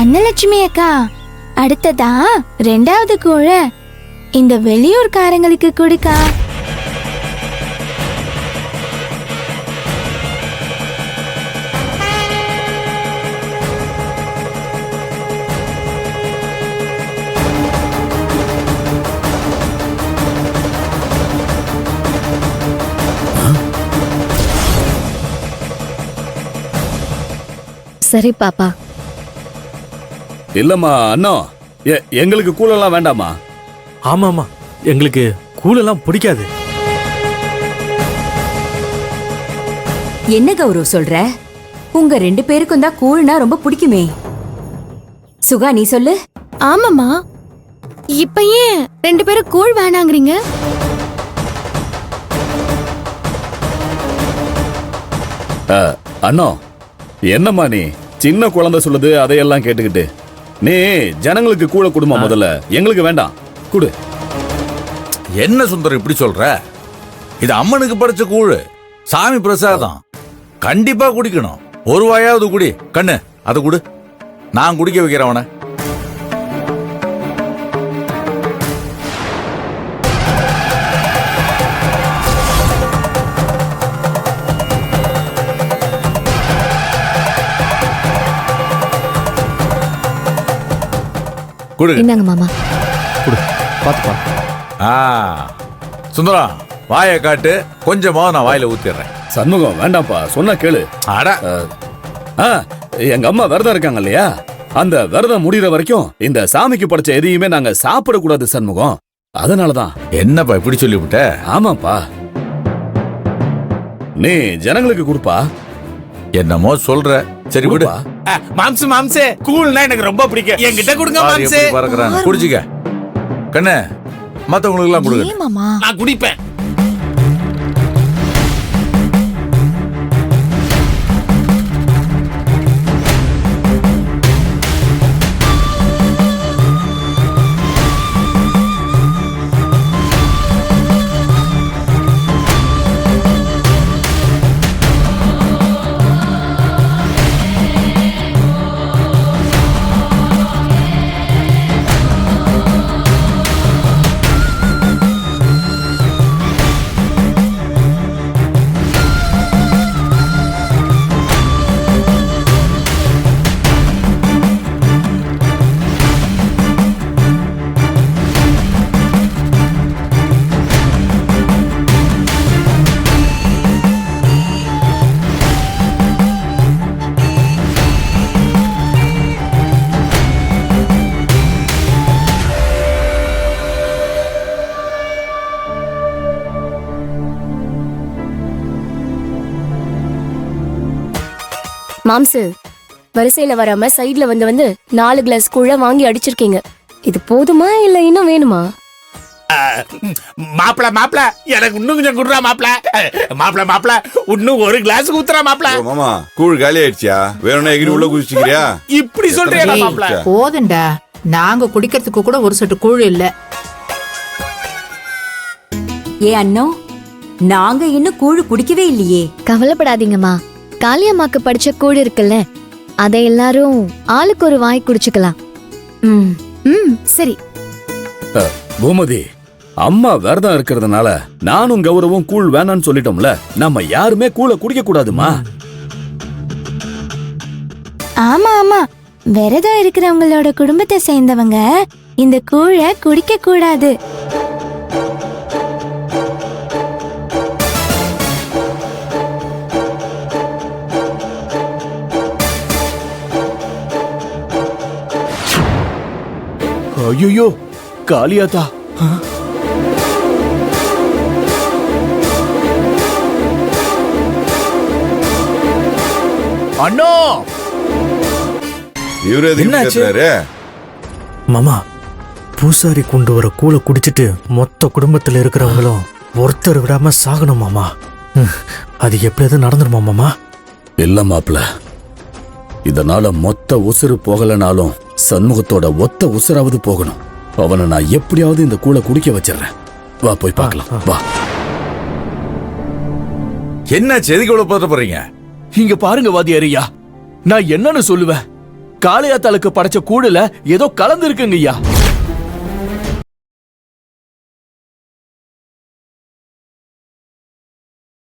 அன்னலட்சுமி அக்கா, அடுத்ததா 2வது கூழ இந்த வெளியூர்காரங்களுக்கு கொடுக்கா. சரி பாப்பா. இல்லம்மா அண்ணா, எங்களுக்கு கூழெல்லாம் வேண்டாமா? ஆமாமா, எங்களுக்கு கூழெல்லாம் பிடிக்காது. என்ன கௌரவ் சொல்ற? உங்க 2 பேருக்கும் தான் கூழ்னா ரொம்ப பிடிக்குமே. சுகா, நீ சொல்லு. ஆமாமா, இப்ப ஏன் 2 பேரும் கூழ் வேணாங்கறீங்க? அண்ணா, என்னம்மா நீ சின்ன குழந்தை சொல்லுது அதையெல்லாம் கேட்டுக்கிட்டு நீ ஜனங்களுக்கு கூழ குடுமா முதல்ல, எங்களுக்கு வேண்டாம் குடு. என்ன சுந்தரம் இப்படி சொல்ற? இது அம்மனுக்கு படைச்ச கூழு, சாமி பிரசாதம், கண்டிப்பா குடிக்கணும். ஒரு வாயாவது குடி. கண்ணு, அதை குடு, நான் குடிக்க வைக்கிறேன் அவனை. இந்தாங்க மாமா. குடு, பாத்துப்பா. சுந்தரம், வாயை காட்டு, கொஞ்சமா நான் வாயில ஊத்திடுறேன். சண்முகம் வேண்டாம்ப்பா, சொன்னா கேளு. அட, எங்க அம்மா விரதம் இருக்காங்க இல்லையா, அந்த விரதம் முடிகிற வரைக்கும் இந்த சாமிக்கு படைச்ச எதையுமே நாங்க சாப்பிடக்கூடாது சண்முகம். அதனாலதான். என்னப்பா இப்படி சொல்லிவிட்ட? ஆமாப்பா, நீ ஜனங்களுக்கு கொடுப்பா. என்னமோ சொல்ற, சரி விடு. மாம்சு மாம்சு, கூழ்னா எனக்கு ரொம்ப பிடிக்கும், என்கிட்ட கொடுங்க மாம்சு. பறக்குறான், குடிச்சிக்க. கண்ணு, மத்தவங்களுக்கு எல்லாம் கொடுங்க. நான் குடிப்பேன். மாம்சு, வரிசையில வராம சைடுல வந்து 4 கிளாஸ் கூழ வாங்கி அடிச்சிருக்கீங்க. இது போதுமா இல்ல இன்னும் வேணுமா? மாப்பிள மாப்பிள, எனக்கு இன்னும் கொஞ்சம் குடுறா மாப்பிள. மாப்பிள இன்னும் 1 கிளாஸ் ஊத்துறா மாப்பிள. மாமா, கூழ் காலி ஆயிடுச்சியா? வேணும்னா எகிரி உள்ள குதிச்சிக்கிறியா? இப்படி சொல்றீங்க மாப்பிள? போதுண்டா, நாங்க குடிக்கிறதுக்கு கூட ஒரு சொட்டு கூழ் இல்ல. ஏ அண்ணோ, நாங்க இன்னும் கூழ் குடிக்கவே இல்லையே. கவலைப்படாதீங்கம்மா, காளியம்மாக்கு படிச்ச கூழ் இருக்குல்ல, அதை எல்லாரும் ஆளுக்கு ஒரு வாய் குடிச்சுக்கலாம். சரி. பூமதி, அம்மா விரதம் இருக்கிறதுனால நானும் கௌரவம் கூழ் வேணான்னு சொல்லிட்டோம்ல, நம்ம யாருமே கூழ குடிக்க கூடாதுமா. ஆமா ஆமா, விரதம் இருக்கிறவங்களோட குடும்பத்தை சேர்ந்தவங்க இந்த கூழ குடிக்க கூடாது. ஐயோ, காளியாத்தா. அண்ணோ, இவரு என்னாச்சு? மாமா, பூசாரி கொண்டு வர கூழ குடிச்சிட்டு மொத்த குடும்பத்துல இருக்கிறவங்களும் ஒருத்தர் விடாம சாகணும் மாமா. அது எப்படியாவது நடந்துருமா மாமா? இல்ல மாப்ள, இதனால மொத்த உசுறு போகலனாலும் சண்முகத்தோட ஒத்த உசுராவது போகணும். அவனை நான் எப்படியாவது இந்த கூழ குடிக்க வச்சிடறேன். வா போய் பார்க்கலாம், வா. என்ன செதுக்கு இவ்வளவு பதற போறீங்க? இங்க பாருங்க வாதியாரியா, நான் என்னன்னு சொல்லுவேன்? காளையாத்தாளுக்கு படைச்ச கூழுல ஏதோ கலந்து இருக்குங்க ஐயா.